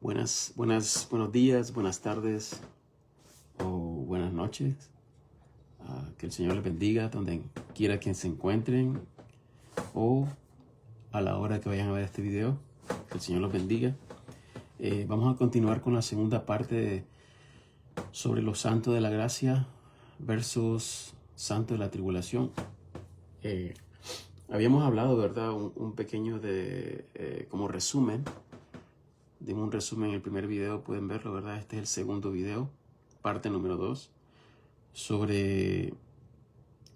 Buenos días, buenas tardes o buenas noches. Que el Señor les bendiga donde quiera que se encuentren o a la hora que vayan a ver este video. Que el Señor los bendiga. Vamos a continuar con la segunda parte sobre los santos de la gracia versus santos de la tribulación. Habíamos hablado, ¿verdad? Un pequeño como resumen. Dimos un resumen en el primer video, pueden verlo, ¿verdad? Este es el segundo video, parte número 2, sobre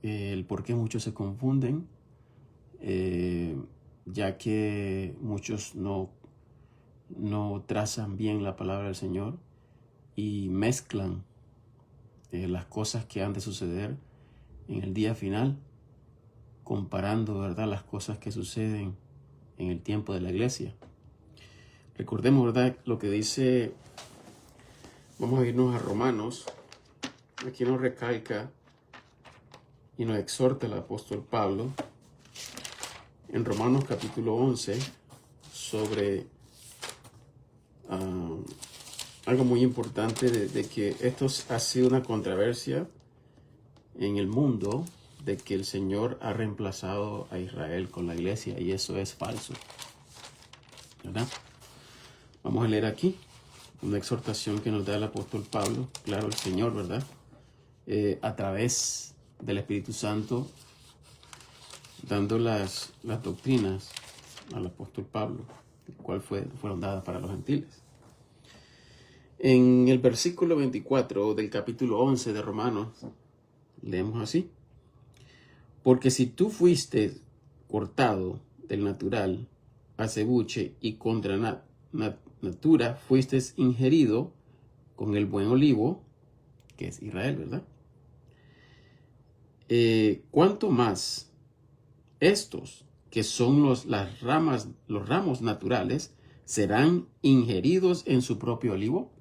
el por qué muchos se confunden, ya que muchos no trazan bien la palabra del Señor y mezclan las cosas que han de suceder en el día final, comparando, ¿verdad?, las cosas que suceden en el tiempo de la iglesia. Recordemos, ¿verdad?, lo que dice, vamos a irnos a Romanos. Aquí nos recalca y nos exhorta el apóstol Pablo en Romanos capítulo 11 sobre algo muy importante de que esto ha sido una controversia en el mundo, de que el Señor ha reemplazado a Israel con la iglesia, y eso es falso, ¿verdad? Vamos a leer aquí una exhortación que nos da el apóstol Pablo, claro, el Señor, ¿verdad? A través del Espíritu Santo, dando las doctrinas al apóstol Pablo, el cual fueron dadas para los gentiles. En el versículo 24 del capítulo 11 de Romanos, leemos así: porque si tú fuiste cortado del natural, acebuche, y contra natura fuiste ingerido con el buen olivo, que es Israel, ¿verdad? ¿Cuánto más estos, que son los ramos naturales, serán ingeridos en su propio olivo?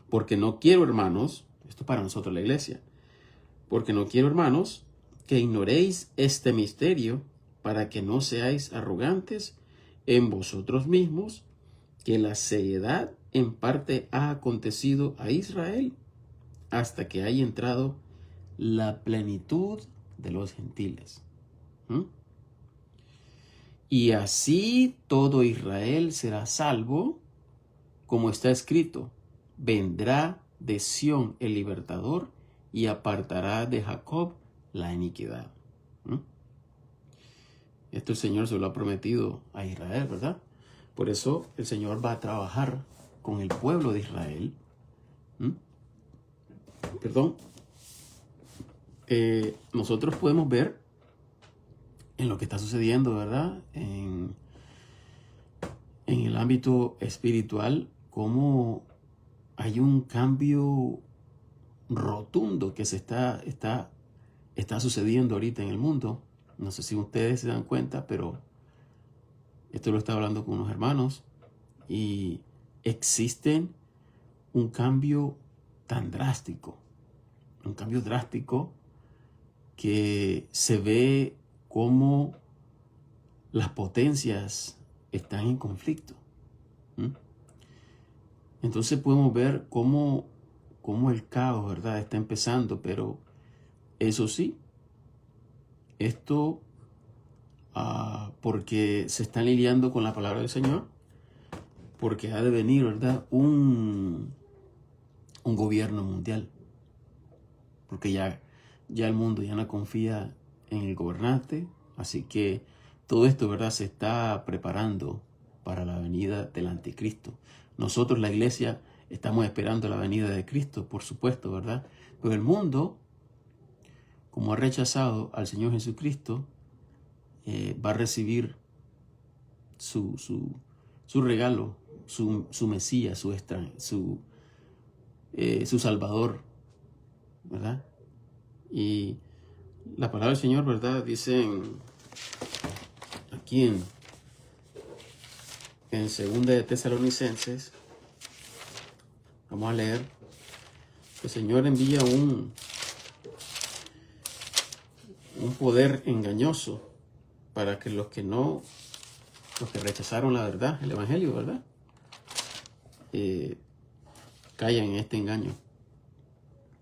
Porque no quiero, hermanos, esto para nosotros la iglesia, porque no quiero, hermanos, que ignoréis este misterio, para que no seáis arrogantes en vosotros mismos, que la seriedad en parte ha acontecido a Israel, hasta que haya entrado la plenitud de los gentiles. Y así todo Israel será salvo, como está escrito: vendrá de Sión el libertador, y apartará de Jacob la iniquidad. Esto el Señor se lo ha prometido a Israel, ¿verdad? Por eso el Señor va a trabajar con el pueblo de Israel. Nosotros podemos ver en lo que está sucediendo, ¿verdad? En el ámbito espiritual, cómo hay un cambio rotundo que se está sucediendo ahorita en el mundo. No sé si ustedes se dan cuenta, pero esto lo estaba hablando con unos hermanos, y existe un cambio tan drástico, que se ve cómo las potencias están en conflicto. Entonces podemos ver cómo el caos, ¿verdad?, está empezando, pero eso sí, esto porque se están lidiando con la palabra del Señor, porque ha de venir, ¿verdad?, un gobierno mundial, porque ya el mundo ya no confía en el gobernante, así que todo esto, ¿verdad?, se está preparando para la venida del anticristo. Nosotros, la iglesia, estamos esperando la venida de Cristo, por supuesto, ¿verdad? Pero el mundo, como ha rechazado al Señor Jesucristo, va a recibir su regalo, su Mesías, su Salvador, ¿verdad? Y la palabra del Señor, ¿verdad?, dice aquí en 2 de Tesalonicenses, vamos a leer, el Señor envía un poder engañoso para que los que rechazaron la verdad, el evangelio, ¿verdad?, caigan en este engaño.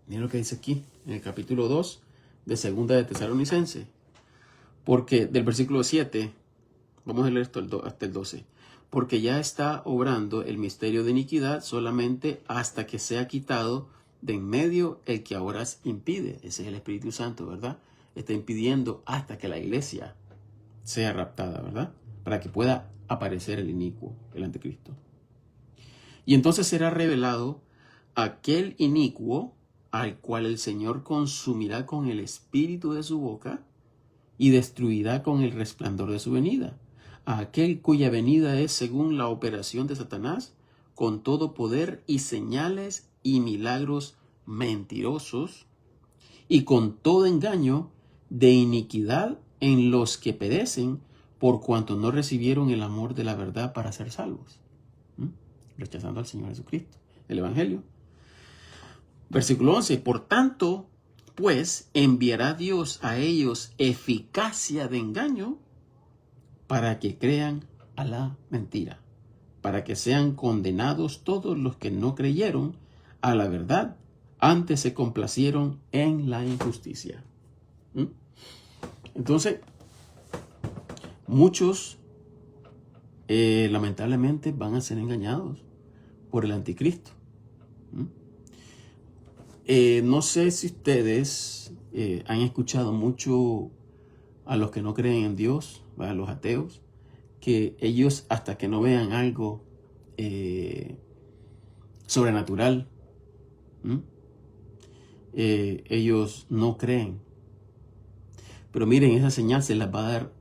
Miren lo que dice aquí, en el capítulo 2 de Segunda de Tesalonicenses. Porque del versículo 7, vamos a leer esto hasta el 12. Porque ya está obrando el misterio de iniquidad solamente hasta que sea quitado de en medio el que ahora impide. Ese es el Espíritu Santo, ¿verdad? Está impidiendo hasta que la iglesia sea raptada, ¿verdad? Para que pueda aparecer el inicuo, el anticristo. Y entonces será revelado aquel inicuo al cual el Señor consumirá con el espíritu de su boca y destruirá con el resplandor de su venida. A aquel cuya venida es según la operación de Satanás, con todo poder y señales y milagros mentirosos, y con todo engaño de iniquidad en los que perecen, por cuanto no recibieron el amor de la verdad para ser salvos. Rechazando al Señor Jesucristo, el Evangelio. Versículo 11. Por tanto, pues enviará Dios a ellos eficacia de engaño para que crean a la mentira, para que sean condenados todos los que no creyeron a la verdad, antes se complacieron en la injusticia. Entonces, muchos lamentablemente van a ser engañados por el anticristo. No sé si ustedes han escuchado mucho a los que no creen en Dios, a los ateos, que ellos hasta que no vean algo sobrenatural, ellos no creen. Pero miren, esa señal se las va a dar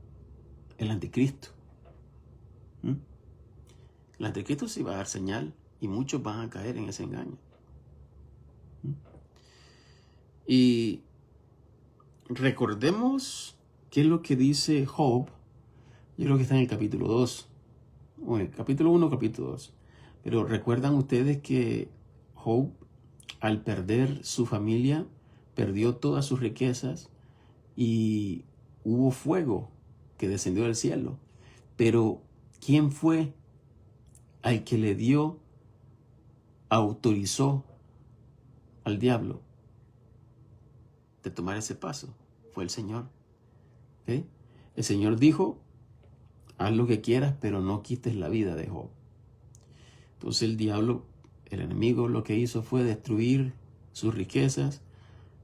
el anticristo. El anticristo sí va a dar señal y muchos van a caer en ese engaño. Y recordemos qué es lo que dice Job. Yo creo que está en el capítulo 2, o en el capítulo 1, capítulo 2. Pero recuerdan ustedes que Job, al perder su familia, perdió todas sus riquezas y hubo fuego que descendió del cielo. Pero ¿quién fue al que le autorizó al diablo de tomar ese paso? Fue el Señor. ¿Okay? El Señor dijo: haz lo que quieras, pero no quites la vida de Job. Entonces el diablo, el enemigo, lo que hizo fue destruir sus riquezas,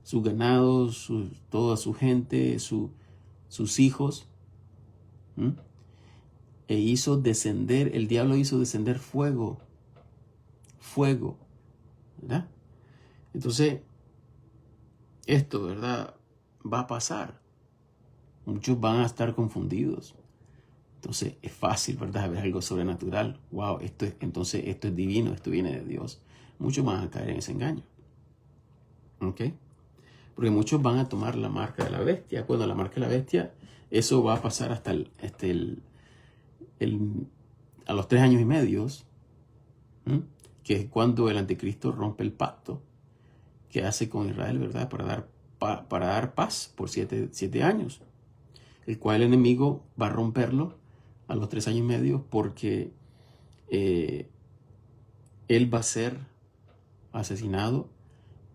sus ganados, toda su gente, sus hijos. E hizo descender, el diablo hizo descender fuego, ¿verdad? Entonces, esto, ¿verdad?, va a pasar. Muchos van a estar confundidos. Entonces, es fácil, ¿verdad?, ver algo sobrenatural. Wow, entonces esto es divino, esto viene de Dios. Muchos van a caer en ese engaño. ¿Ok? Porque muchos van a tomar la marca de la bestia. Cuando la marca de la bestia, eso va a pasar hasta a los 3 años y medio, que es cuando el anticristo rompe el pacto que hace con Israel, ¿verdad?, para dar paz por 7 años, el cual el enemigo va a romperlo a los 3 años y medio, porque él va a ser asesinado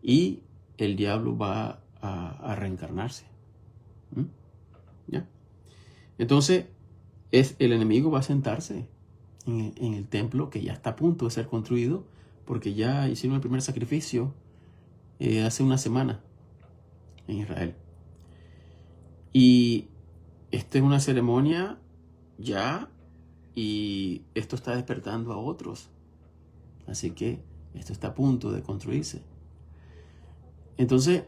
y el diablo va a reencarnarse. ¿Ya? Entonces, el enemigo va a sentarse en el templo que ya está a punto de ser construido, porque ya hicieron el primer sacrificio hace una semana en Israel. Y esta es una ceremonia ya, y esto está despertando a otros. Así que esto está a punto de construirse. Entonces,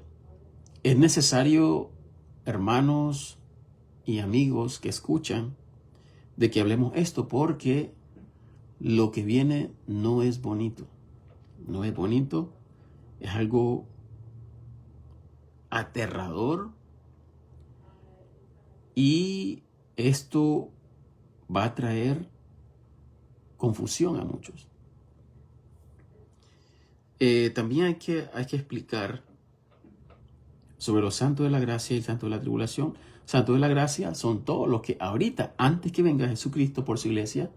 es necesario, hermanos y amigos que escuchan, de que hablemos esto, porque lo que viene no es bonito. No es bonito, es algo aterrador, y esto va a traer confusión a muchos. También hay que explicar sobre los santos de la gracia y el santo de la tribulación. Santos de la gracia son todos los que ahorita, antes que venga Jesucristo por su iglesia,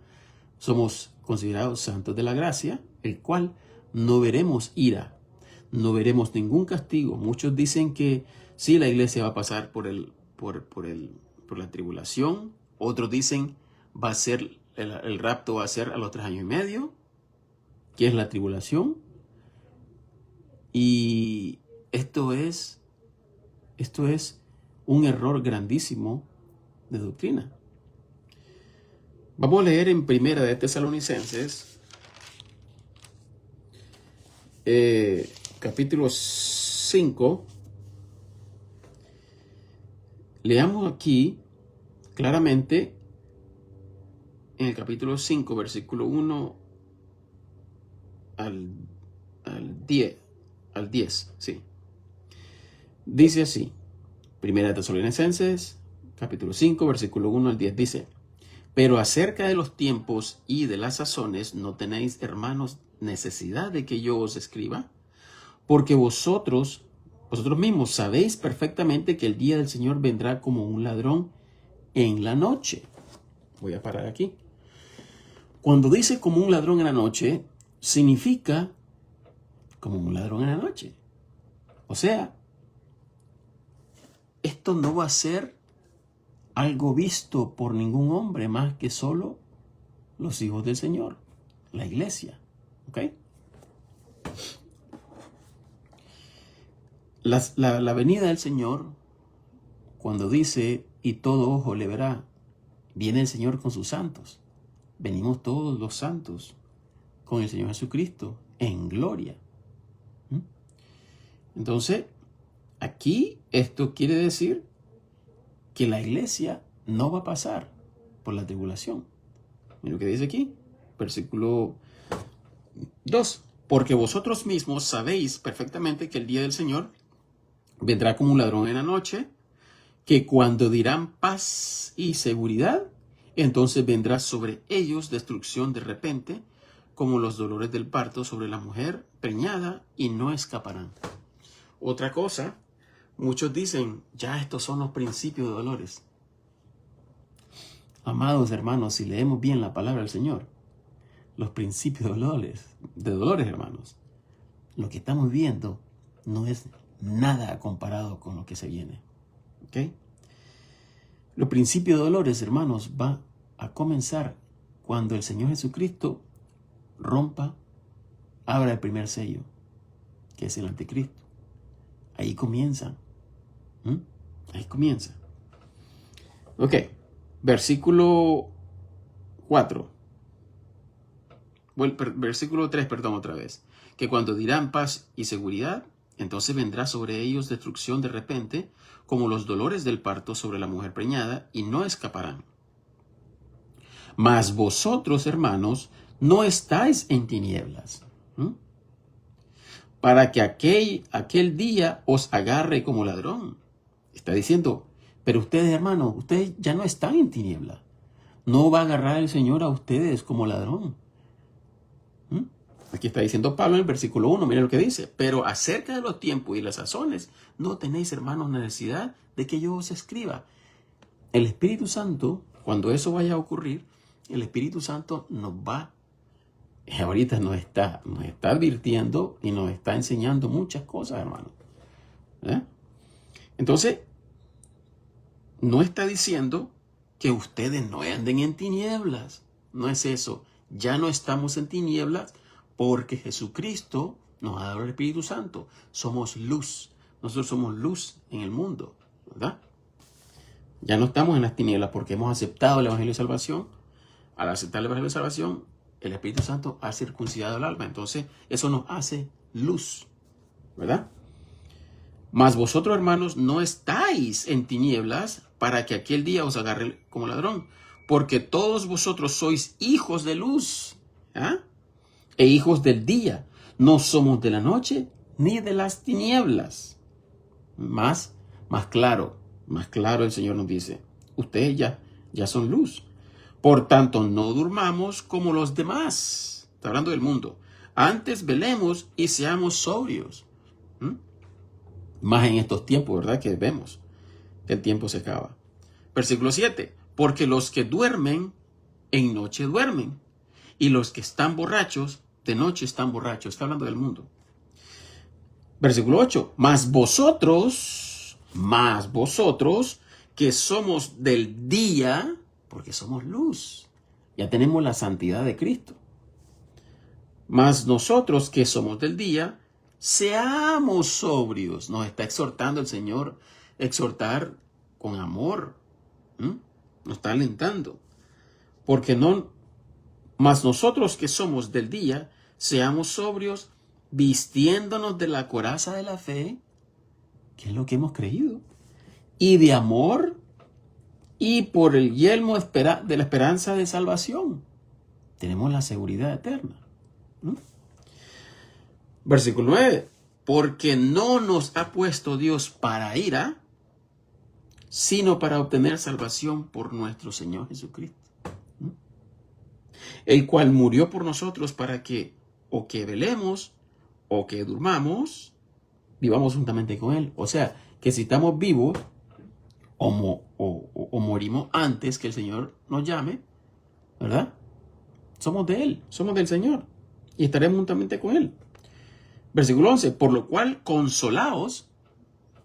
somos considerados santos de la gracia, el cual no veremos ira, no veremos ningún castigo. Muchos dicen que sí, la iglesia va a pasar por la tribulación. Otros dicen va a ser el rapto va a ser a los 3 años y medio, que es la tribulación. Y esto es un error grandísimo de doctrina. Vamos a leer en Primera de Tesalonicenses, capítulo 5. Leamos aquí claramente en el capítulo 5, versículo 1 al 10, sí. Dice así, Primera de Tesalonicenses, capítulo 5, versículo 1 al 10, dice: pero acerca de los tiempos y de las sazones no tenéis, hermanos, necesidad de que yo os escriba, porque vosotros mismos sabéis perfectamente que el día del Señor vendrá como un ladrón en la noche. Voy a parar aquí. Cuando dice como un ladrón en la noche, significa como un ladrón en la noche. O sea, esto no va a ser algo visto por ningún hombre más que solo los hijos del Señor, la iglesia. ¿Ok? La venida del Señor, cuando dice, y todo ojo le verá, viene el Señor con sus santos. Venimos todos los santos con el Señor Jesucristo en gloria. Entonces, aquí esto quiere decir que la iglesia no va a pasar por la tribulación. Mira lo que dice aquí, versículo 2. Porque vosotros mismos sabéis perfectamente que el día del Señor vendrá como un ladrón en la noche, que cuando dirán paz y seguridad, entonces vendrá sobre ellos destrucción de repente, como los dolores del parto sobre la mujer preñada, y no escaparán. Otra cosa, muchos dicen, ya estos son los principios de dolores. Amados hermanos, si leemos bien la palabra del Señor, los principios de dolores, hermanos, lo que estamos viendo no es nada comparado con lo que se viene. ¿Ok? Los principios de dolores, hermanos, va a comenzar cuando el Señor Jesucristo abra el primer sello, que es el anticristo. Ahí comienza. Ahí comienza. Ok. Versículo 4. Versículo 3, perdón, otra vez. Que cuando dirán paz y seguridad, entonces vendrá sobre ellos destrucción de repente, como los dolores del parto sobre la mujer preñada, y no escaparán. Mas vosotros, hermanos, no estáis en tinieblas, para que aquel día os agarre como ladrón. Está diciendo, pero ustedes, hermanos, ustedes ya no están en tinieblas. No va a agarrar el Señor a ustedes como ladrón. Aquí está diciendo Pablo en el versículo 1, miren lo que dice. Pero acerca de los tiempos y las sazones, no tenéis, hermanos, necesidad de que yo os escriba. El Espíritu Santo, cuando eso vaya a ocurrir, el Espíritu Santo ahorita nos está advirtiendo y nos está enseñando muchas cosas, hermanos. Entonces, no está diciendo que ustedes no anden en tinieblas. No es eso. Ya no estamos en tinieblas porque Jesucristo nos ha dado el Espíritu Santo. Somos luz. Nosotros somos luz en el mundo, ¿verdad? Ya no estamos en las tinieblas porque hemos aceptado el Evangelio de Salvación. Al aceptar el Evangelio de Salvación, el Espíritu Santo ha circuncidado el alma. Entonces, eso nos hace luz, ¿verdad? Mas vosotros, hermanos, no estáis en tinieblas para que aquel día os agarre como ladrón, porque todos vosotros sois hijos de luz, e hijos del día. No somos de la noche ni de las tinieblas. Más claro el Señor nos dice, ustedes ya son luz. Por tanto, no durmamos como los demás. Está hablando del mundo. Antes velemos y seamos sobrios. Más en estos tiempos, ¿verdad? Que vemos que el tiempo se acaba. Versículo 7. Porque los que duermen, en noche duermen. y los que están borrachos, de noche están borrachos. Está hablando del mundo. Versículo 8. Mas vosotros, que somos del día, porque somos luz. Ya tenemos la santidad de Cristo. Mas nosotros que somos del día, seamos sobrios. Nos está exhortando el Señor, exhortar con amor. Nos está alentando. Porque no, mas nosotros que somos del día, seamos sobrios, vistiéndonos de la coraza de la fe, que es lo que hemos creído, y de amor, y por el yelmo de la esperanza de salvación. Tenemos la seguridad eterna. Versículo 9. Porque no nos ha puesto Dios para ira, sino para obtener salvación por nuestro Señor Jesucristo, el cual murió por nosotros para que o que velemos o que durmamos, vivamos juntamente con Él. O sea, que si estamos vivos o morimos antes que el Señor nos llame, ¿verdad? Somos de Él, somos del Señor y estaremos juntamente con Él. Versículo 11, por lo cual consolaos,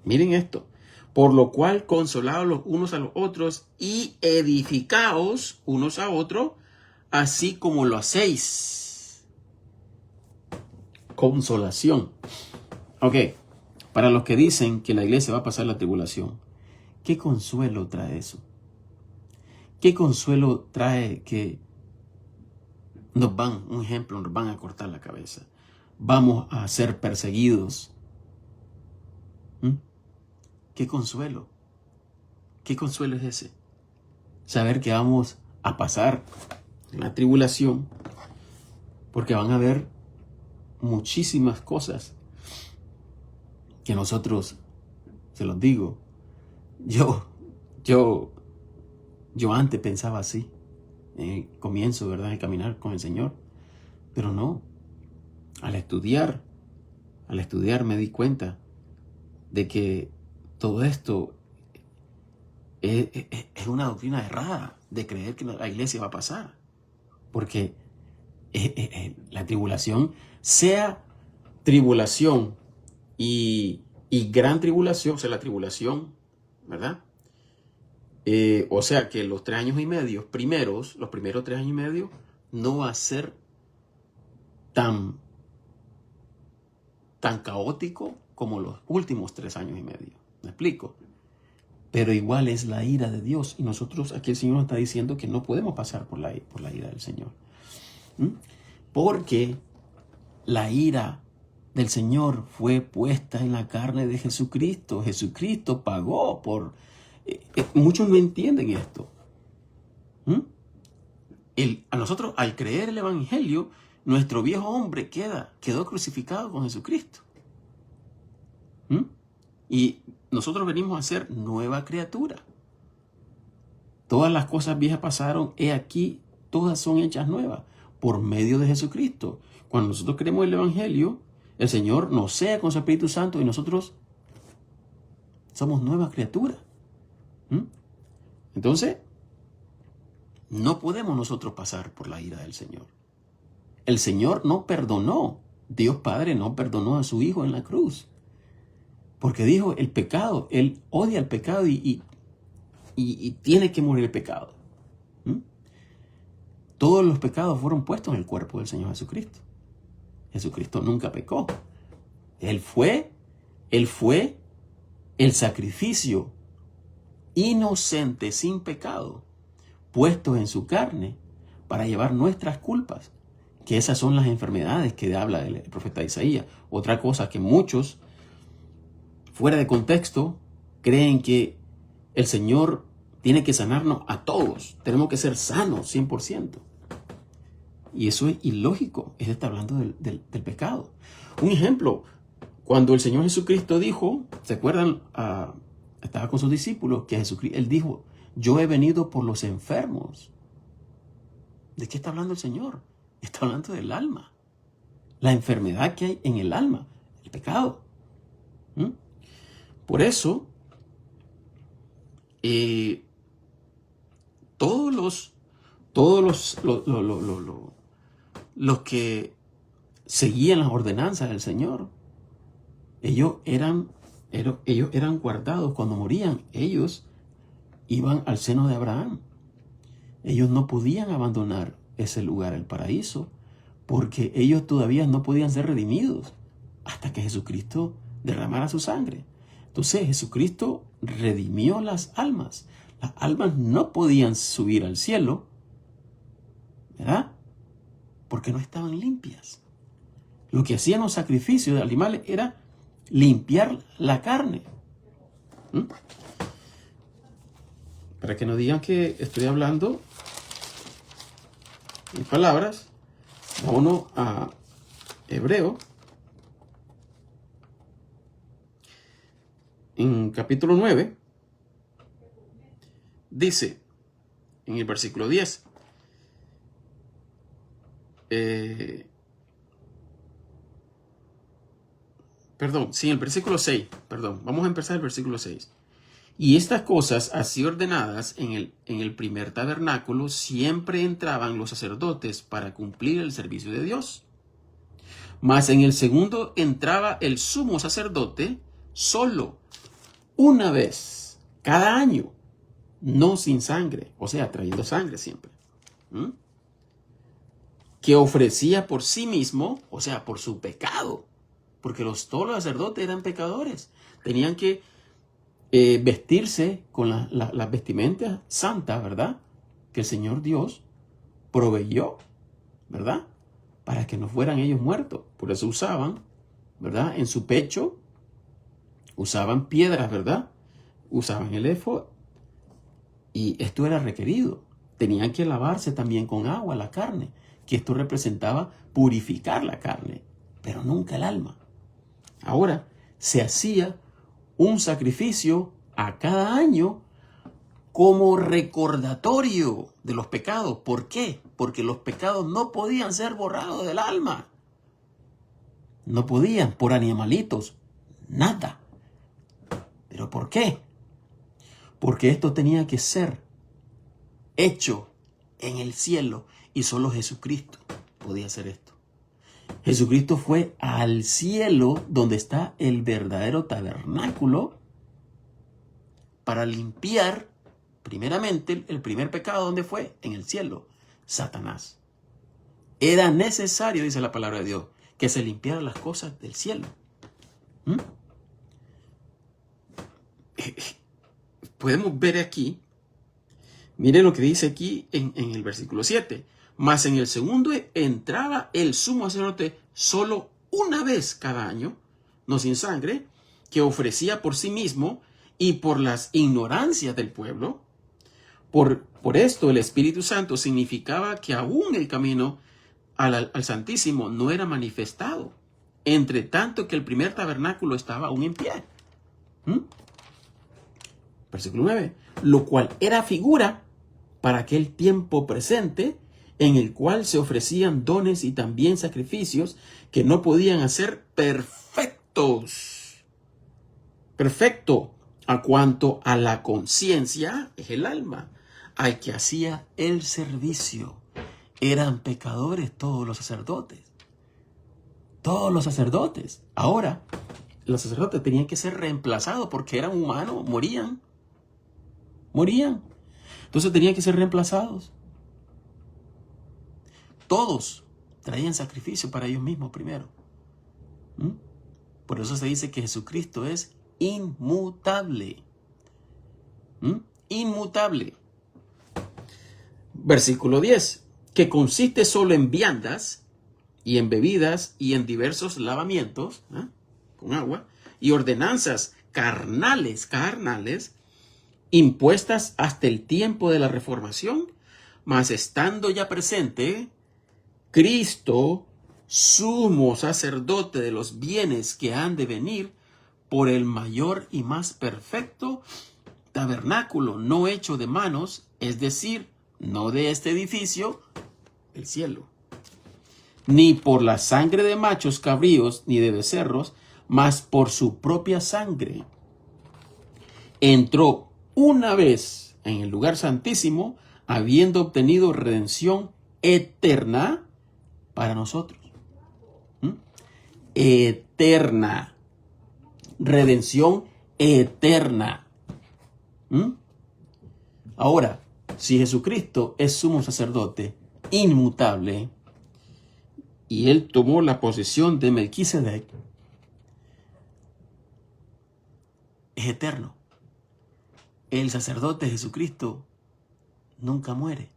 miren esto, por lo cual consolaos los unos a los otros y edificaos unos a otros, así como lo hacéis. Consolación. Ok, para los que dicen que la iglesia va a pasar la tribulación, ¿qué consuelo trae eso? ¿Qué consuelo trae que nos van a cortar la cabeza? Vamos a ser perseguidos. ¿Qué consuelo? ¿Qué consuelo es ese? Saber que vamos a pasar la tribulación, porque van a haber muchísimas cosas que nosotros, se los digo, yo antes pensaba así, comienzo, ¿verdad?, de caminar con el Señor, pero no. Al estudiar me di cuenta de que todo esto es una doctrina errada de creer que la iglesia va a pasar. Porque la tribulación, sea tribulación y gran tribulación, o sea, la tribulación, ¿verdad? O sea, que los 3 años y medio los primeros 3 años y medio, no va a ser tan caótico como los últimos 3 años y medio. ¿Me explico? Pero igual es la ira de Dios. Y nosotros, aquí el Señor nos está diciendo que no podemos pasar por la ira del Señor. Porque la ira del Señor fue puesta en la carne de Jesucristo. Jesucristo pagó por... muchos no entienden esto. A nosotros, al creer el Evangelio, nuestro viejo hombre quedó crucificado con Jesucristo. Y nosotros venimos a ser nueva criatura. Todas las cosas viejas pasaron, he aquí, todas son hechas nuevas por medio de Jesucristo. Cuando nosotros creemos el Evangelio, el Señor nos sea con su Espíritu Santo y nosotros somos nuevas criaturas. Entonces, no podemos nosotros pasar por la ira del Señor. El Señor no perdonó, Dios Padre no perdonó a su Hijo en la cruz. Porque dijo, el pecado, Él odia el pecado y tiene que morir el pecado. Todos los pecados fueron puestos en el cuerpo del Señor Jesucristo. Jesucristo nunca pecó. Él fue el sacrificio inocente, sin pecado, puesto en su carne para llevar nuestras culpas. Que esas son las enfermedades que habla el profeta Isaías. Otra cosa que muchos, fuera de contexto, creen que el Señor tiene que sanarnos a todos. Tenemos que ser sanos 100%. Y eso es ilógico. Él está hablando del pecado. Un ejemplo, cuando el Señor Jesucristo dijo, ¿se acuerdan? Estaba con sus discípulos, que Él dijo, yo he venido por los enfermos. ¿De qué está hablando el Señor? Está hablando del alma. La enfermedad que hay en el alma, el pecado. Por eso, todos los los que seguían las ordenanzas del Señor. Ellos eran guardados cuando morían. Ellos iban al seno de Abraham. Ellos no podían abandonar ese lugar, el paraíso, porque ellos todavía no podían ser redimidos hasta que Jesucristo derramara su sangre. Entonces Jesucristo redimió las almas. Las almas no podían subir al cielo, ¿verdad? Porque no estaban limpias. Lo que hacían los sacrificios de animales era limpiar la carne. Para que no digan que estoy hablando en palabras, vámonos a Hebreo, en capítulo 9, dice, en el versículo 10, en el versículo 6, vamos a empezar el versículo 6. Y estas cosas así ordenadas en el primer tabernáculo siempre entraban los sacerdotes para cumplir el servicio de Dios. Mas en el segundo entraba el sumo sacerdote solo una vez cada año, no sin sangre, o sea, trayendo sangre siempre. Que ofrecía por sí mismo, o sea, por su pecado, porque todos los sacerdotes eran pecadores. Tenían que vestirse con las vestimentas santas, ¿verdad? Que el Señor Dios proveyó, ¿verdad? Para que no fueran ellos muertos. Por eso usaban, ¿verdad? En su pecho, usaban piedras, ¿verdad? Usaban el éfod. Y esto era requerido. Tenían que lavarse también con agua la carne, que esto representaba purificar la carne, pero nunca el alma. Ahora, se hacía un sacrificio a cada año como recordatorio de los pecados. ¿Por qué? Porque los pecados no podían ser borrados del alma. No podían por animalitos, nada. ¿Pero por qué? Porque esto tenía que ser hecho en el cielo y solo Jesucristo podía hacer esto. Jesucristo fue al cielo donde está el verdadero tabernáculo para limpiar primeramente el primer pecado. ¿Dónde fue? En el cielo, Satanás. Era necesario, dice la palabra de Dios, que se limpiaran las cosas del cielo. Podemos ver aquí, miren lo que dice aquí en el versículo 7. Mas en el segundo entraba el sumo sacerdote solo una vez cada año, no sin sangre, que ofrecía por sí mismo y por las ignorancias del pueblo. Por esto el Espíritu Santo significaba que aún el camino al Santísimo no era manifestado, entre tanto que el primer tabernáculo estaba aún en pie. Versículo 9. Lo cual era figura para aquel tiempo presente, en el cual se ofrecían dones y también sacrificios que no podían hacer perfectos. Perfecto a cuanto a la conciencia es el alma, al que hacía el servicio. Eran pecadores todos los sacerdotes. Todos los sacerdotes. Ahora, los sacerdotes tenían que ser reemplazados porque eran humanos, morían. Entonces tenían que ser reemplazados. Todos traían sacrificio para ellos mismos primero. Por eso se dice que Jesucristo es inmutable. Inmutable. Versículo 10. Que consiste solo en viandas y en bebidas y en diversos lavamientos, con agua, y ordenanzas carnales, impuestas hasta el tiempo de la reformación, mas estando ya presente Cristo, sumo sacerdote de los bienes que han de venir, por el mayor y más perfecto tabernáculo, no hecho de manos, es decir, no de este edificio, el cielo, ni por la sangre de machos cabríos, ni de becerros, mas por su propia sangre, entró una vez en el lugar santísimo, habiendo obtenido redención eterna para nosotros. Eterna. Redención eterna. Ahora, si Jesucristo es sumo sacerdote inmutable y él tomó la posición de Melquisedec, es eterno. El sacerdote Jesucristo nunca muere.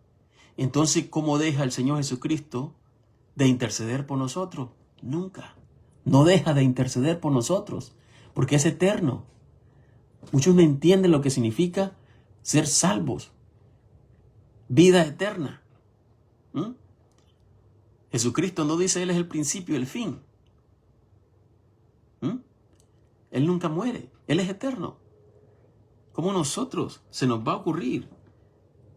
Entonces, ¿cómo deja el Señor Jesucristo de interceder por nosotros? Nunca. No deja de interceder por nosotros, porque es eterno. Muchos no entienden lo que significa ser salvos. Vida eterna. Jesucristo no dice Él es el principio y el fin. Él nunca muere. Él es eterno. ¿Cómo nosotros se nos va a ocurrir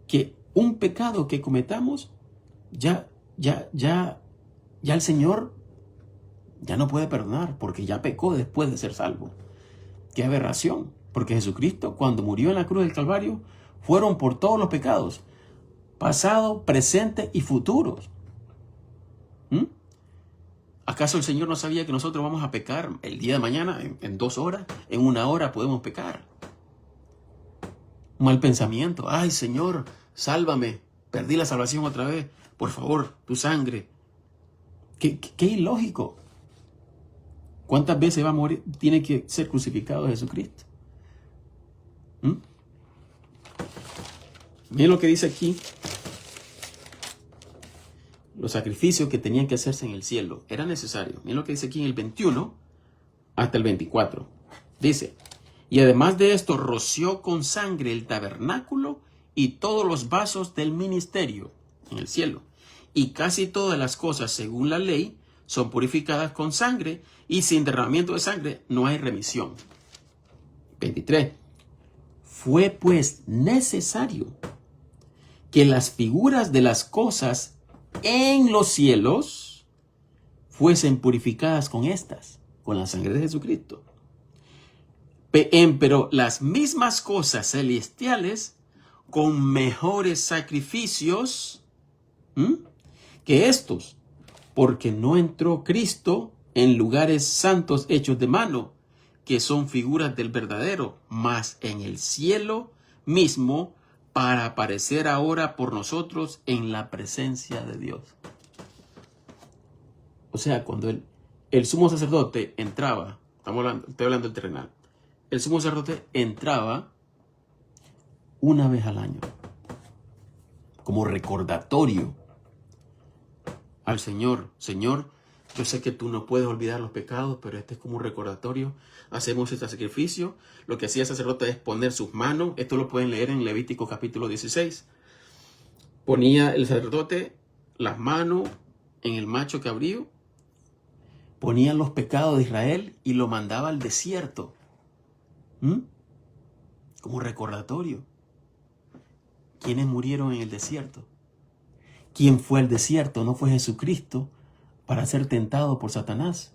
que un pecado que cometamos, ya el Señor ya no puede perdonar porque ya pecó después de ser salvo? ¡Qué aberración! Porque Jesucristo, cuando murió en la cruz del Calvario, fueron por todos los pecados, pasados, presentes y futuros. ¿Acaso el Señor no sabía que nosotros vamos a pecar el día de mañana, en 2 horas, en 1 hora podemos pecar? Un mal pensamiento. ¡Ay, Señor, sálvame! Perdí la salvación otra vez. Por favor, tu sangre. ¡Qué ilógico! ¿Cuántas veces va a morir? Tiene que ser crucificado Jesucristo. Miren lo que dice aquí. Los sacrificios que tenían que hacerse en el cielo eran necesarios. Miren lo que dice aquí en el 21 hasta el 24. Dice: y además de esto, roció con sangre el tabernáculo y todos los vasos del ministerio en el cielo. Y casi todas las cosas, según la ley, son purificadas con sangre, y sin derramamiento de sangre no hay remisión. 23. Fue pues necesario que las figuras de las cosas en los cielos fuesen purificadas con estas, con la sangre de Jesucristo. Pero las mismas cosas celestiales con mejores sacrificios que estos, porque no entró Cristo en lugares santos hechos de mano, que son figuras del verdadero, mas en el cielo mismo, para aparecer ahora por nosotros en la presencia de Dios. O sea, cuando el sumo sacerdote entraba, estoy hablando del terrenal, el sumo sacerdote entraba una vez al año, como recordatorio al Señor. Señor, yo sé que tú no puedes olvidar los pecados, pero este es como un recordatorio. Hacemos este sacrificio. Lo que hacía el sacerdote es poner sus manos. Esto lo pueden leer en Levítico capítulo 16. Ponía el sacerdote las manos en el macho cabrío, ponía los pecados de Israel y lo mandaba al desierto. Como recordatorio. ¿Quiénes murieron en el desierto? ¿Quién fue al desierto? No fue Jesucristo para ser tentado por Satanás.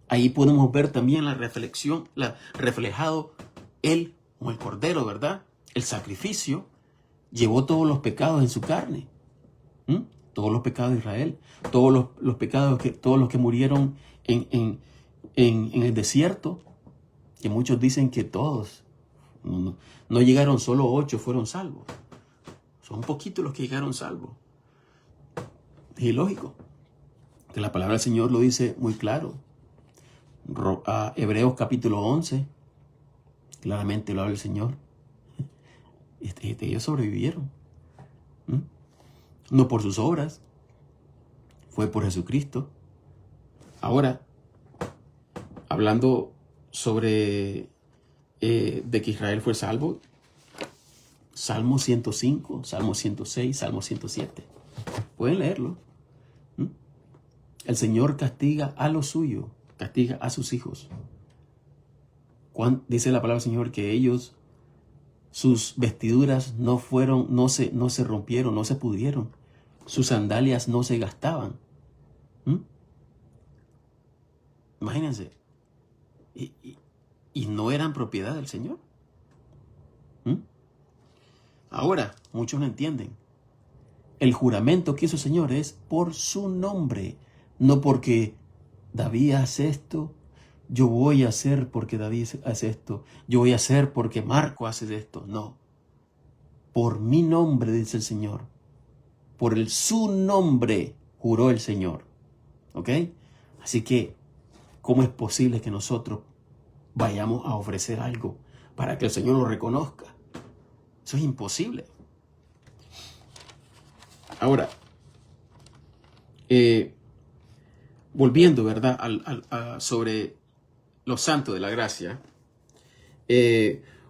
Ahí podemos ver también la reflexión, reflejado él como el cordero, ¿verdad? El sacrificio llevó todos los pecados en su carne. Todos los pecados de Israel, todos los pecados, todos los que murieron en el desierto, que muchos dicen que todos, no llegaron, solo 8 fueron salvos. Son poquitos los que llegaron salvos. Es ilógico, que la palabra del Señor lo dice muy claro. Hebreos capítulo 11, claramente lo habla el Señor. Ellos sobrevivieron. No por sus obras, fue por Jesucristo. Ahora, hablando sobre de que Israel fue salvo, Salmo 105, Salmo 106, Salmo 107. Pueden leerlo. El Señor castiga a lo suyo, castiga a sus hijos. Dice la palabra del Señor que ellos, sus vestiduras no se rompieron, no se pudrieron. Sus sandalias no se gastaban. Imagínense. Y no eran propiedad del Señor. Ahora, muchos no entienden. el juramento que hizo el Señor es por su nombre, no porque David hace esto, yo voy a hacer porque David hace esto, yo voy a hacer porque Marco hace esto. No, por mi nombre, dice el Señor, por su nombre juró el Señor. ¿Ok? Así que, ¿cómo es posible que nosotros vayamos a ofrecer algo para que el Señor lo reconozca? Eso es imposible. Ahora, volviendo, ¿verdad? Sobre los santos de la gracia,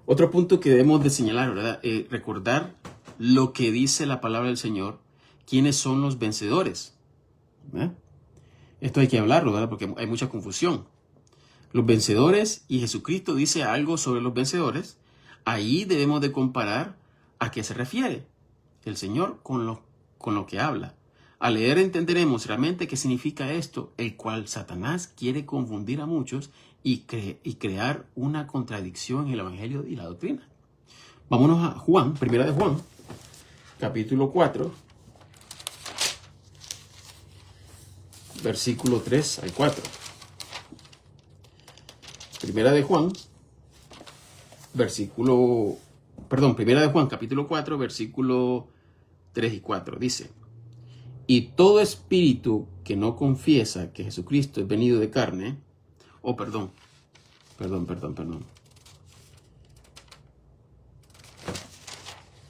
otro punto que debemos de señalar, ¿verdad? Recordar lo que dice la palabra del Señor, quiénes son los vencedores. Esto hay que hablarlo, ¿verdad? Porque hay mucha confusión. Los vencedores, y Jesucristo dice algo sobre los vencedores, ahí debemos de comparar a qué se refiere el Señor con lo que habla. Al leer entenderemos realmente qué significa esto, el cual Satanás quiere confundir a muchos y crear una contradicción en el Evangelio y la doctrina. Vámonos a Juan, primera de Juan, capítulo 4, versículo 3 al 4. Primera de Juan, primera de Juan, capítulo 4, versículo 3 y 4. Dice: y todo espíritu que no confiesa que Jesucristo es venido de carne, perdón.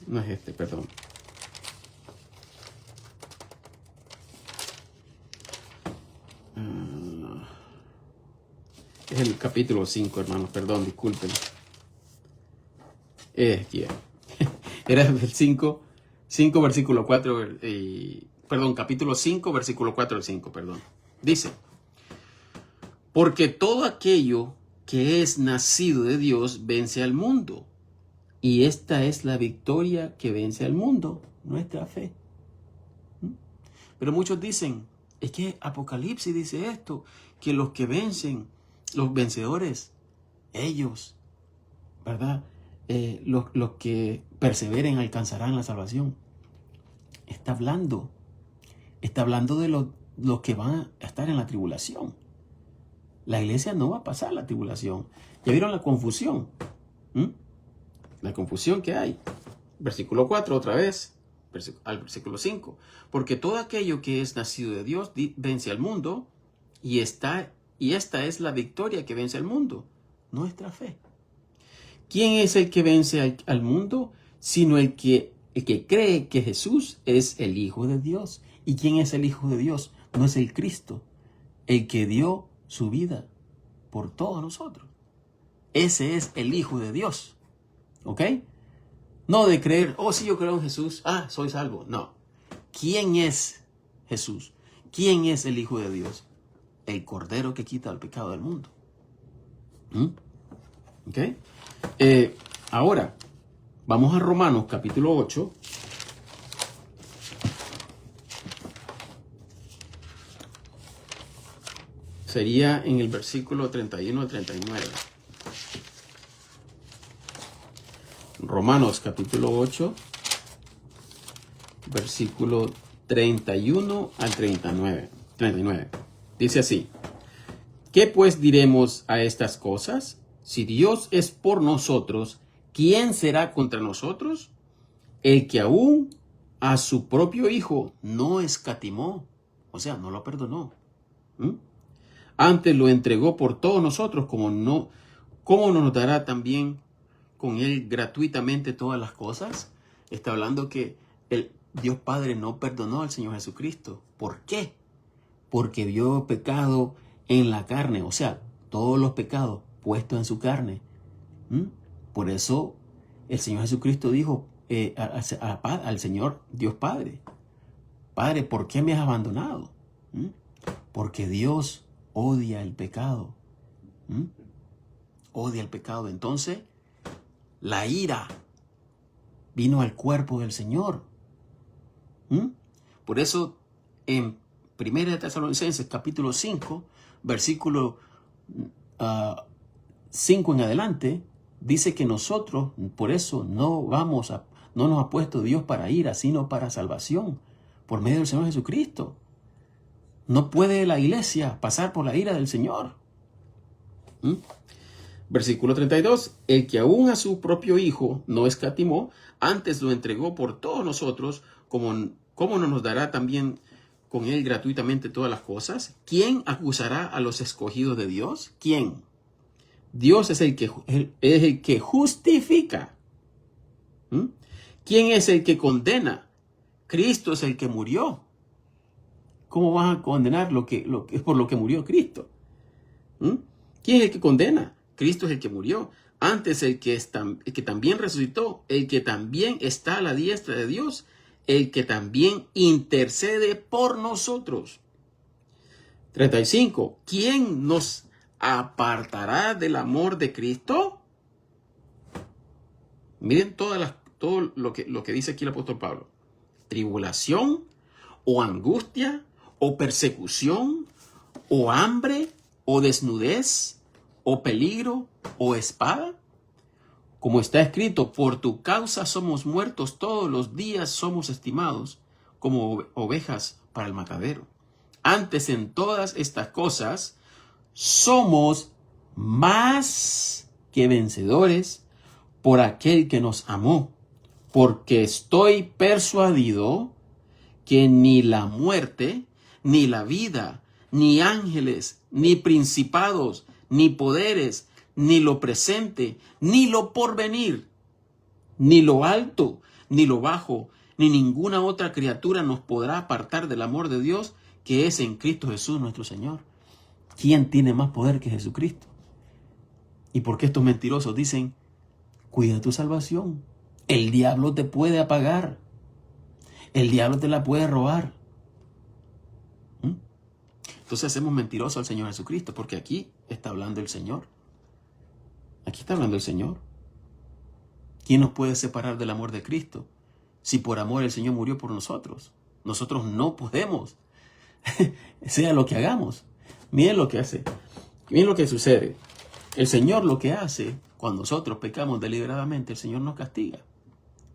No es perdón. Es el capítulo 5, hermanos, perdón, disculpen. Era el 5, versículo 4, capítulo 5, versículo 4 al 5, perdón. Dice: porque todo aquello que es nacido de Dios vence al mundo. Y esta es la victoria que vence al mundo, nuestra fe. Pero muchos dicen, es que Apocalipsis dice esto, que los que vencen, los vencedores, ellos, ¿verdad? Los que perseveren alcanzarán la salvación. Está hablando de los que van a estar en la tribulación. La iglesia no va a pasar la tribulación. ¿Ya vieron la confusión? La confusión que hay. Versículo 4 otra vez, al versículo 5. Porque todo aquello que es nacido de Dios vence al mundo, y esta es la victoria que vence al mundo, nuestra fe. ¿Quién es el que vence al mundo? Sino el que cree que Jesús es el Hijo de Dios. ¿Y quién es el Hijo de Dios? No es el Cristo, el que dio su vida por todos nosotros. Ese es el Hijo de Dios. ¿Ok? No de creer, sí, yo creo en Jesús, soy salvo. No. ¿Quién es Jesús? ¿Quién es el Hijo de Dios? El Cordero que quita el pecado del mundo. ¿Ok? Ahora, vamos a Romanos capítulo 8. Sería en el versículo 31 al 39. Romanos capítulo 8, versículo 31 al 39. Dice así: ¿qué pues diremos a estas cosas? Si Dios es por nosotros, ¿quién será contra nosotros? El que aún a su propio Hijo no escatimó, o sea, no lo perdonó. Antes lo entregó por todos nosotros, ¿cómo no nos dará también con él gratuitamente todas las cosas? Está hablando que el Dios Padre no perdonó al Señor Jesucristo. ¿Por qué? Porque vio pecado en la carne, o sea, todos los pecados puestos en su carne. Por eso el Señor Jesucristo dijo al Señor Dios Padre: Padre, ¿por qué me has abandonado? Porque Dios odia el pecado. Odia el pecado. Entonces, la ira vino al cuerpo del Señor. Por eso, en 1 Tesalonicenses capítulo 5, versículo 5 en adelante, dice que nosotros, por eso no nos ha puesto Dios para ira, sino para salvación. por medio del Señor Jesucristo. No puede la iglesia pasar por la ira del Señor. Versículo 32. El que aún a su propio Hijo no escatimó, antes lo entregó por todos nosotros, ¿cómo no nos dará también con él gratuitamente todas las cosas? ¿Quién acusará a los escogidos de Dios? ¿Quién? Dios es el que justifica. ¿Quién es el que condena? Cristo es el que murió. ¿Cómo vas a condenar por lo que murió Cristo? ¿Quién es el que condena? Cristo es el que murió. Antes el que también resucitó, el que también está a la diestra de Dios, el que también intercede por nosotros. 35. ¿Quién nos apartará del amor de Cristo? Miren todo lo que dice aquí el apóstol Pablo. Tribulación, o angustia, o persecución, o hambre, o desnudez, o peligro, o espada. Como está escrito, por tu causa somos muertos, todos los días somos estimados como ovejas para el matadero. Antes en todas estas cosas somos más que vencedores por aquel que nos amó, porque estoy persuadido que ni la muerte, ni la vida, ni ángeles, ni principados, ni poderes, ni lo presente, ni lo porvenir, ni lo alto, ni lo bajo, ni ninguna otra criatura nos podrá apartar del amor de Dios que es en Cristo Jesús nuestro Señor. ¿Quién tiene más poder que Jesucristo? ¿Y por qué estos mentirosos dicen, cuida tu salvación? El diablo te puede apagar. El diablo te la puede robar. Entonces hacemos mentiroso al Señor Jesucristo, porque aquí está hablando el Señor. Aquí está hablando el Señor. ¿Quién nos puede separar del amor de Cristo? Si por amor el Señor murió por nosotros. Nosotros no podemos. Sea lo que hagamos. Miren lo que hace. Miren lo que sucede. El Señor lo que hace, cuando nosotros pecamos deliberadamente, el Señor nos castiga.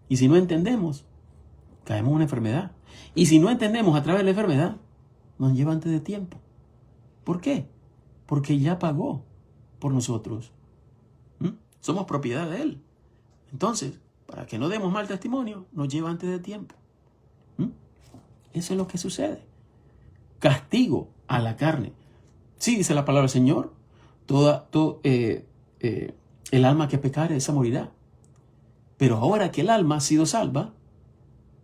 Y si no entendemos, caemos en una enfermedad. Y si no entendemos a través de la enfermedad, nos lleva antes de tiempo. ¿Por qué? Porque ya pagó por nosotros. Somos propiedad de Él. Entonces, para que no demos mal testimonio, nos lleva antes de tiempo. Eso es lo que sucede. Castigo a la carne. Sí, dice la palabra del Señor, el alma que pecare, esa morirá. Pero ahora que el alma ha sido salva,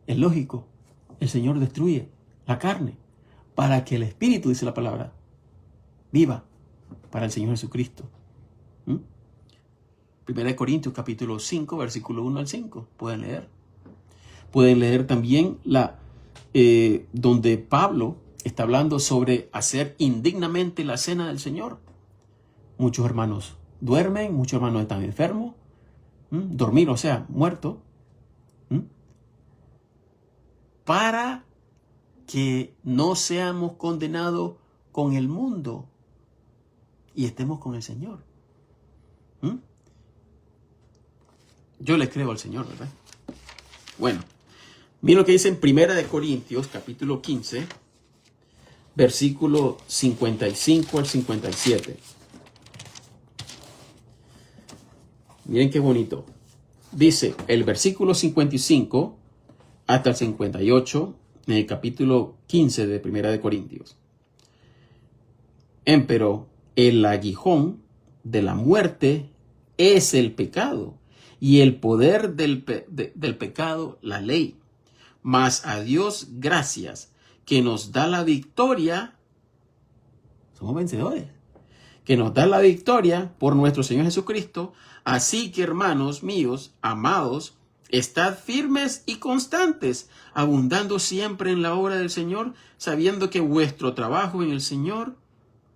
es lógico, el Señor destruye la carne para que el Espíritu, dice la palabra, viva para el Señor Jesucristo. 1 Corintios capítulo 5, versículo 1 al 5. Pueden leer. Pueden leer también donde Pablo está hablando sobre hacer indignamente la cena del Señor. Muchos hermanos duermen, muchos hermanos están enfermos. Dormir, o sea, muerto. Para que no seamos condenados con el mundo y estemos con el Señor. Yo le creo al Señor, ¿verdad? Bueno, miren lo que dice en 1 Corintios, capítulo 15, versículo 55 al 57. Miren qué bonito. Dice el versículo 55 hasta el 58 en el capítulo 15 de 1 Corintios. Empero el aguijón de la muerte es el pecado, y el poder del pecado, la ley. Mas a Dios gracias, que nos da la victoria. Somos vencedores. Que nos da la victoria por nuestro Señor Jesucristo. Así que, hermanos míos, amados, estad firmes y constantes, abundando siempre en la obra del Señor, sabiendo que vuestro trabajo en el Señor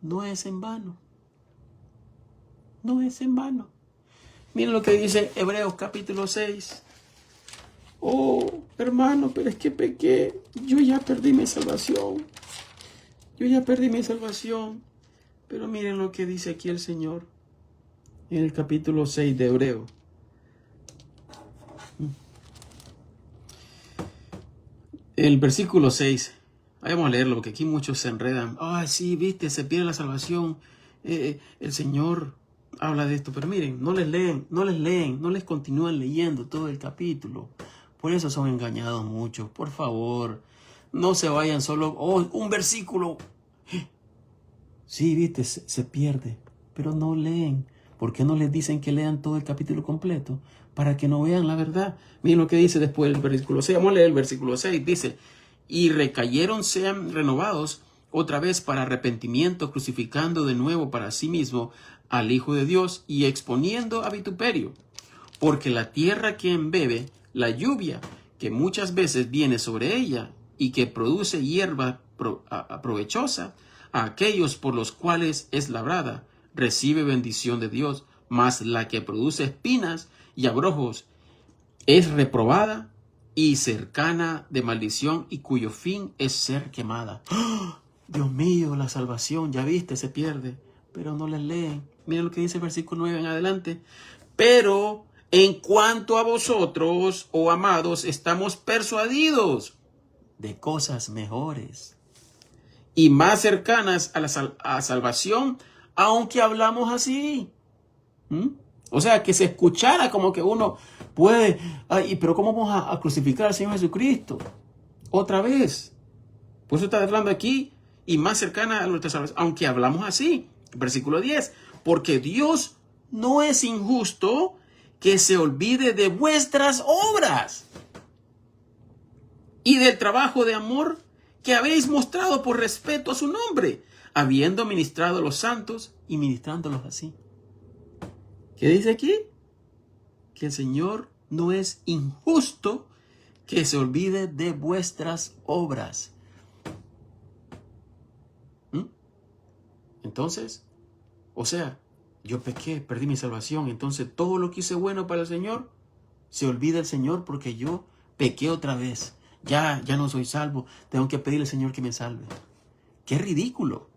no es en vano. No es en vano. Miren lo que dice Hebreos capítulo 6. Oh, hermano, pero es que pequé. Yo ya perdí mi salvación. Pero miren lo que dice aquí el Señor en el capítulo 6 de Hebreos. El versículo 6. Vamos a leerlo porque aquí muchos se enredan. Sí, viste, se pierde la salvación. El Señor habla de esto. Pero miren, no les continúan leyendo todo el capítulo. Por eso son engañados muchos. Por favor, no se vayan solo. Un versículo. Sí, viste, se pierde. Pero no leen. ¿Por qué no les dicen que lean todo el capítulo completo? Para que no vean la verdad. Miren lo que dice después del versículo 6. Vamos a leer el versículo 6. Dice: y recayeron, sean renovados otra vez para arrepentimiento, crucificando de nuevo para sí mismo al Hijo de Dios y exponiendo a vituperio. Porque la tierra que embebe la lluvia, que muchas veces viene sobre ella y que produce hierba provechosa a aquellos por los cuales es labrada, recibe bendición de Dios, mas la que produce espinas y abrojos es reprobada y cercana de maldición, y cuyo fin es ser quemada. ¡Oh! Dios mío, la salvación, ya viste, se pierde, pero no les leen. Miren lo que dice el versículo 9 en adelante. Pero en cuanto a vosotros, oh amados, estamos persuadidos de cosas mejores y más cercanas a la salvación, aunque hablamos así. O sea, que se escuchara como que uno puede, pero ¿cómo vamos a crucificar al Señor Jesucristo? Otra vez. Por eso está hablando aquí, y más cercana a nuestra salvación, aunque hablamos así. Versículo 10. Porque Dios no es injusto que se olvide de vuestras obras y del trabajo de amor que habéis mostrado por respeto a su nombre, habiendo ministrado a los santos y ministrándolos así. ¿Qué dice aquí? Que el Señor no es injusto que se olvide de vuestras obras. Entonces, o sea, yo pequé, perdí mi salvación, entonces todo lo que hice bueno para el Señor, se olvida el Señor porque yo pequé otra vez. Ya no soy salvo, tengo que pedirle al Señor que me salve. ¡Qué ridículo!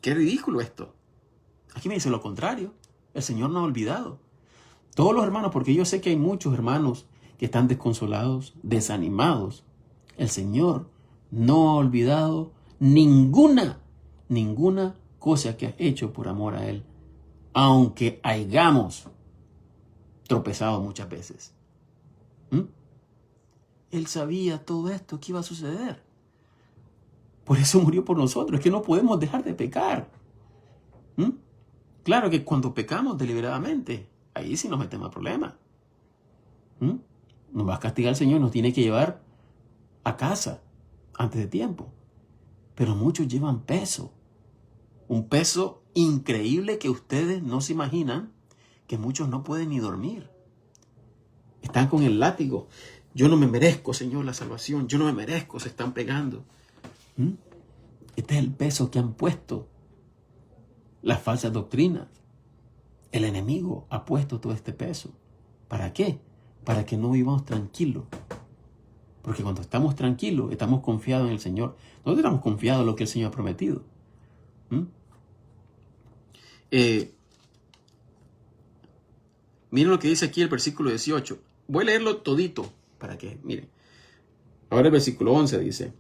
¡Qué ridículo esto! Aquí me dice lo contrario. El Señor no ha olvidado. Todos los hermanos, porque yo sé que hay muchos hermanos que están desconsolados, desanimados. El Señor no ha olvidado ninguna cosa que has hecho por amor a Él, aunque hayamos tropezado muchas veces. Él sabía todo esto que iba a suceder. Por eso murió por nosotros. Es que no podemos dejar de pecar. Claro que cuando pecamos deliberadamente, ahí sí nos metemos a problemas. Nos va a castigar el Señor, nos tiene que llevar a casa antes de tiempo. Pero muchos llevan peso. Un peso increíble que ustedes no se imaginan, que muchos no pueden ni dormir. Están con el látigo. Yo no me merezco, Señor, la salvación. Yo no me merezco, se están pegando. Este es el peso que han puesto las falsas doctrinas. El enemigo ha puesto todo este peso. ¿Para qué? Para que no vivamos tranquilos. Porque cuando estamos tranquilos, estamos confiados en el Señor. Nosotros estamos confiados en lo que el Señor ha prometido. Miren lo que dice aquí el versículo 18. Voy a leerlo todito para que miren. Ahora el versículo 11 dice.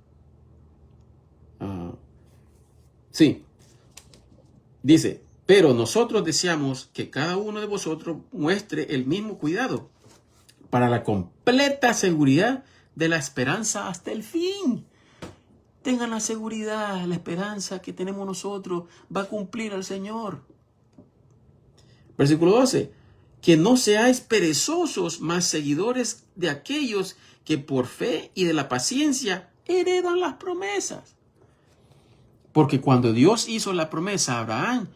Dice, pero nosotros deseamos que cada uno de vosotros muestre el mismo cuidado para la completa seguridad de la esperanza hasta el fin. Tengan la seguridad, la esperanza que tenemos nosotros va a cumplir al Señor. Versículo 12. Que no seáis perezosos, mas seguidores de aquellos que por fe y de la paciencia heredan las promesas. Porque cuando Dios hizo la promesa a Abraham,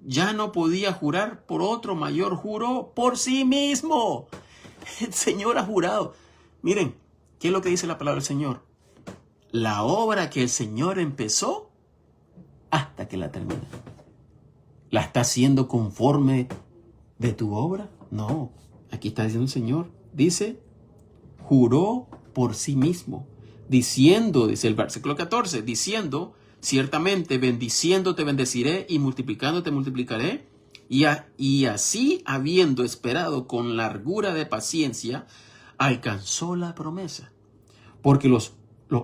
ya no podía jurar por otro mayor, juró por sí mismo. El Señor ha jurado. Miren, ¿qué es lo que dice la palabra del Señor? La obra que el Señor empezó hasta que la termina. ¿La está haciendo conforme de tu obra? No. Aquí está diciendo el Señor. Dice, juró por sí mismo. Diciendo, dice el versículo 14, diciendo, ciertamente bendiciendo te bendeciré y multiplicando te multiplicaré. Y así, habiendo esperado con largura de paciencia, alcanzó la promesa. Porque los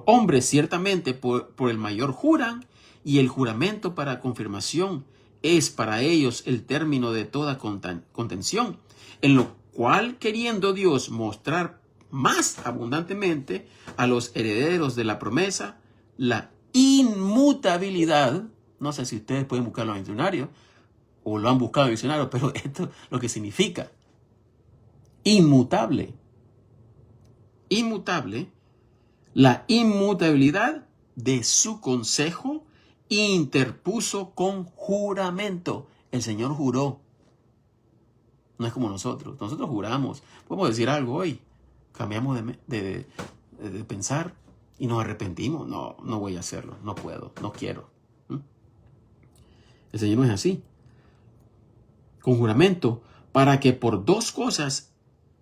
hombres ciertamente por el mayor juran, y el juramento para confirmación es para ellos el término de toda contención, en lo cual queriendo Dios mostrar más abundantemente a los herederos de la promesa la inmutabilidad. No sé si ustedes pueden buscarlo en el diccionario o lo han buscado en el diccionario, pero esto es lo que significa inmutable. Inmutable, la inmutabilidad de su consejo interpuso con juramento. El Señor juró. No es como nosotros. Nosotros juramos. Podemos decir algo hoy. Cambiamos de pensar y nos arrepentimos. No voy a hacerlo. No puedo. No quiero. El Señor no es así. Con juramento, para que por dos cosas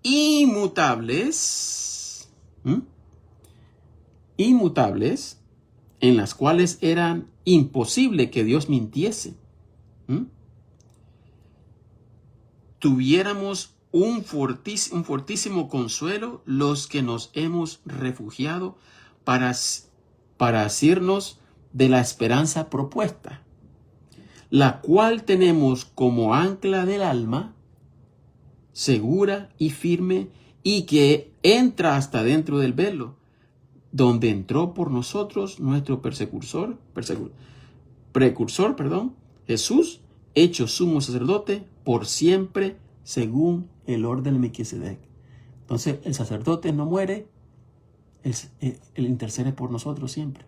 inmutables, inmutables, en las cuales eran imposible que Dios mintiese, tuviéramos un fortísimo consuelo los que nos hemos refugiado para asirnos de la esperanza propuesta, la cual tenemos como ancla del alma, segura y firme, y que entra hasta dentro del velo, donde entró por nosotros nuestro precursor, Jesús, hecho sumo sacerdote por siempre, según el orden de Melquisedec. Entonces, el sacerdote no muere, él intercede por nosotros siempre.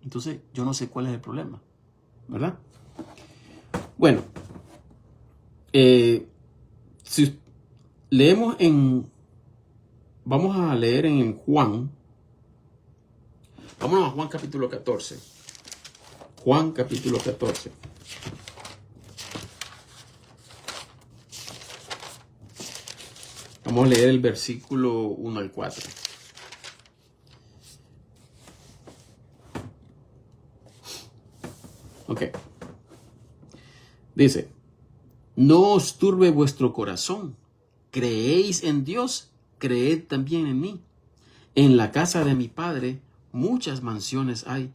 Entonces, yo no sé cuál es el problema, ¿verdad? Bueno, si leemos vamos a leer en Juan. Vámonos a Juan capítulo 14. Juan capítulo 14. Vamos a leer el versículo 1 al 4. Ok. Dice: no os turbe vuestro corazón. Creéis en Dios, creed también en mí. En la casa de mi Padre muchas mansiones hay.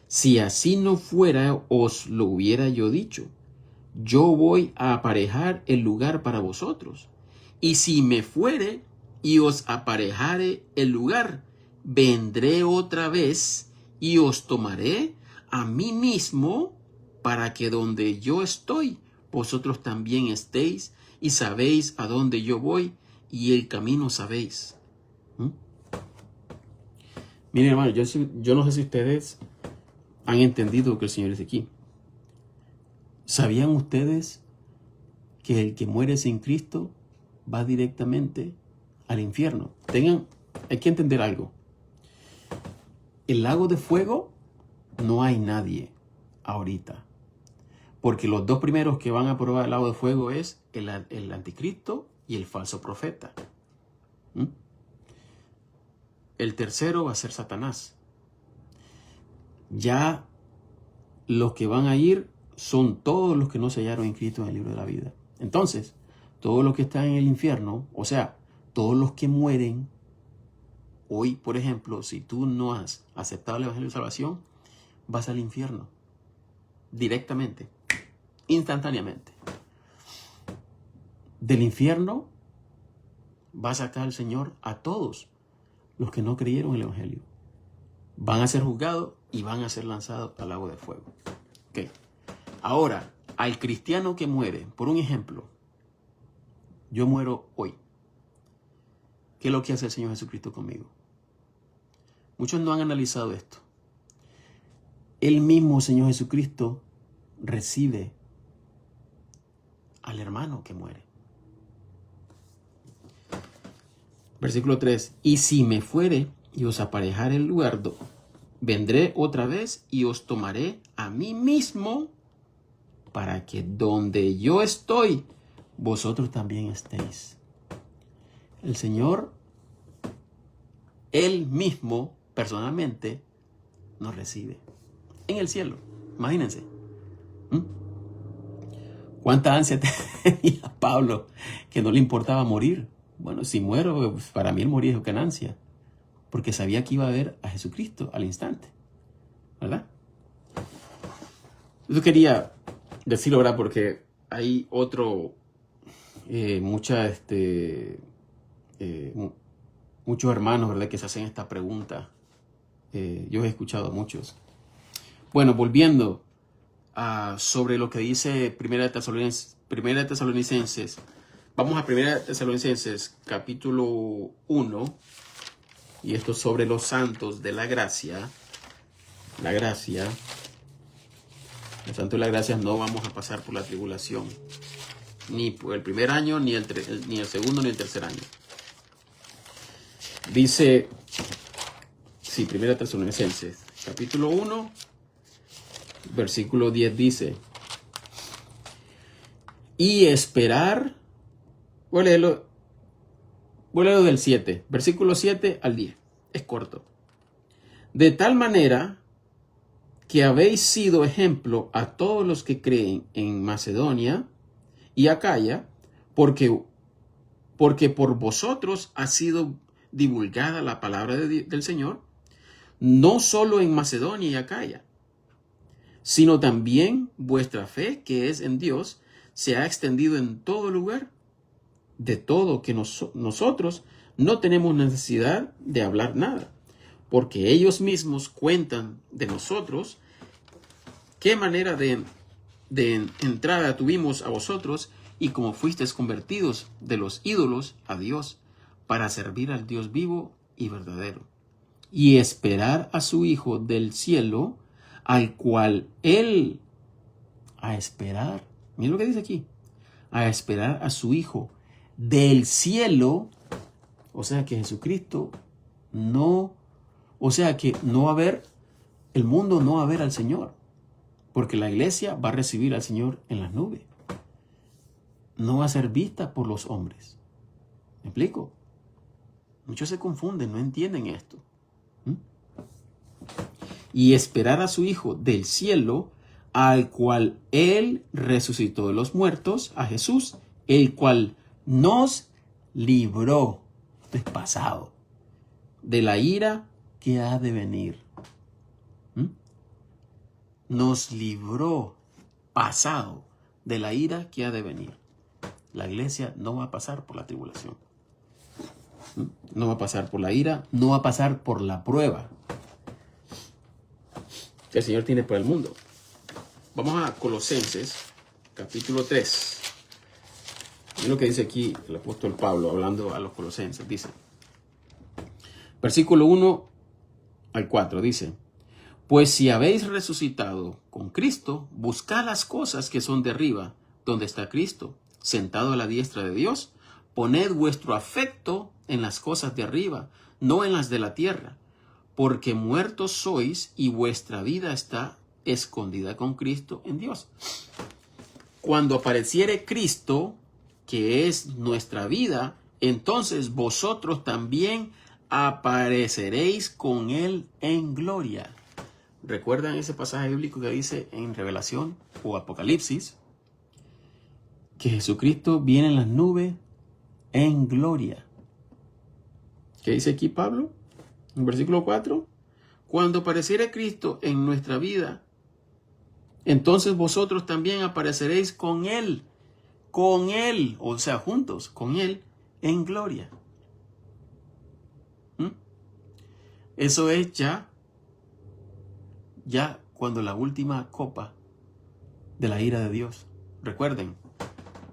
Si así no fuera, os lo hubiera yo dicho. Yo voy a aparejar el lugar para vosotros. Y si me fuere y os aparejare el lugar, vendré otra vez y os tomaré a mí mismo, para que donde yo estoy, vosotros también estéis, y sabéis a dónde yo voy, y el camino sabéis. Miren, hermano, yo no sé si ustedes han entendido lo que el Señor dice aquí. ¿Sabían ustedes que el que muere sin Cristo va directamente al infierno? Hay que entender algo. El lago de fuego no hay nadie ahorita. Porque los dos primeros que van a probar el lago de fuego es el anticristo y el falso profeta. El tercero va a ser Satanás. Ya los que van a ir son todos los que no se hallaron inscritos en el libro de la vida. Entonces, todos los que están en el infierno, o sea, todos los que mueren, hoy, por ejemplo, si tú no has aceptado el Evangelio de Salvación, vas al infierno. Directamente. Instantáneamente. Del infierno va a sacar el Señor a todos los que no creyeron en el Evangelio. Van a ser juzgados y van a ser lanzados al lago de fuego. Okay. Ahora, al cristiano que muere, por un ejemplo, yo muero hoy. ¿Qué es lo que hace el Señor Jesucristo conmigo? Muchos no han analizado esto. El mismo Señor Jesucristo recibe al hermano que muere. Versículo 3. Y si me fuere y os aparejare el lugar, vendré otra vez y os tomaré a mí mismo, para que donde yo estoy, vosotros también estéis. El Señor, Él mismo, personalmente, nos recibe en el cielo. Imagínense. ¿Cuánta ansia tenía Pablo que no le importaba morir? Bueno, si muero, para mí el morir es ganancia. porque sabía que iba a ver a Jesucristo al instante, ¿verdad? Yo quería decirlo ahora porque hay muchos hermanos, ¿verdad?, que se hacen esta pregunta. Yo he escuchado a muchos. Bueno, volviendo sobre lo que dice Primera de Tesalonicenses. Vamos a Primera de Tesalonicenses, capítulo 1. Y esto sobre los santos de la gracia. La gracia. Los santos de la gracia no vamos a pasar por la tribulación. Ni por el primer año, ni el segundo, ni el tercer año. Dice, sí, Primera de Tesalonicenses, capítulo 1, versículo 10 dice, y esperar, voy a leerlo del 7, versículo 7 al 10, es corto. De tal manera que habéis sido ejemplo a todos los que creen en Macedonia y Acaya, porque por vosotros ha sido divulgada la palabra del Señor, no solo en Macedonia y Acaya, sino también vuestra fe, que es en Dios, se ha extendido en todo lugar, de todo que nosotros no tenemos necesidad de hablar nada, porque ellos mismos cuentan de nosotros qué manera de entrada tuvimos a vosotros y cómo fuisteis convertidos de los ídolos a Dios para servir al Dios vivo y verdadero y esperar a su Hijo del cielo, al cual Él, a esperar, miren lo que dice aquí, a esperar a su Hijo del cielo, o sea que Jesucristo no, o sea que no va a ver, el mundo no va a ver al Señor, porque la iglesia va a recibir al Señor en las nubes. No va a ser vista por los hombres. ¿Me explico? Muchos se confunden, no entienden esto. Y esperar a su Hijo del cielo, al cual Él resucitó de los muertos, a Jesús, el cual nos libró, esto es pasado, de la ira que ha de venir. Nos libró, pasado, de la ira que ha de venir. La iglesia no va a pasar por la tribulación. No va a pasar por la ira, no va a pasar por la prueba que el Señor tiene para el mundo. Vamos a Colosenses, capítulo 3. Es lo que dice aquí el apóstol Pablo, hablando a los colosenses. Dice, versículo 1 al 4, dice, pues si habéis resucitado con Cristo, buscad las cosas que son de arriba, donde está Cristo, sentado a la diestra de Dios. Poned vuestro afecto en las cosas de arriba, no en las de la tierra, porque muertos sois y vuestra vida está escondida con Cristo en Dios. Cuando apareciere Cristo, que es nuestra vida, entonces vosotros también apareceréis con Él en gloria. ¿Recuerdan ese pasaje bíblico que dice en Revelación o Apocalipsis? Que Jesucristo viene en las nubes en gloria. ¿Qué dice aquí Pablo? En versículo 4. Cuando apareciera Cristo en nuestra vida, entonces vosotros también apareceréis con Él, o sea, juntos, con Él, en gloria. Eso es ya cuando la última copa de la ira de Dios. Recuerden,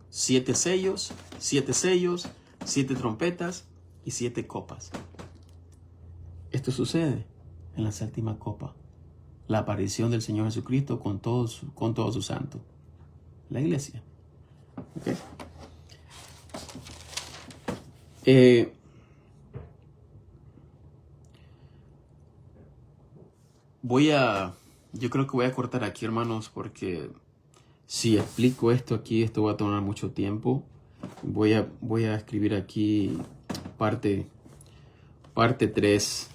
7 sellos, 7 trompetas y 7 copas. Esto sucede en la séptima copa, la aparición del Señor Jesucristo con todos sus santos, la iglesia. ¿Okay? Yo creo que voy a cortar aquí, hermanos, porque si explico esto aquí, esto va a tomar mucho tiempo. Voy a escribir aquí parte 3,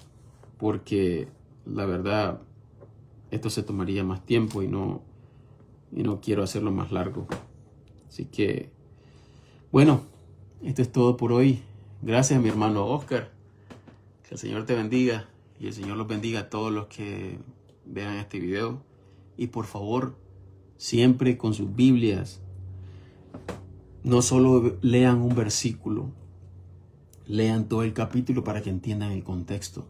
porque la verdad esto se tomaría más tiempo y no quiero hacerlo más largo. Así que, bueno, esto es todo por hoy. Gracias a mi hermano Oscar, Que el Señor te bendiga y el Señor los bendiga a todos los que vean este video. Y por favor, siempre con sus Biblias, no solo lean un versículo, lean todo el capítulo para que entiendan el contexto.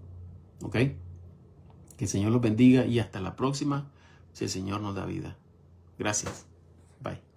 ¿Ok? Que el Señor los bendiga y hasta la próxima, si el Señor nos da vida. Gracias. Bye.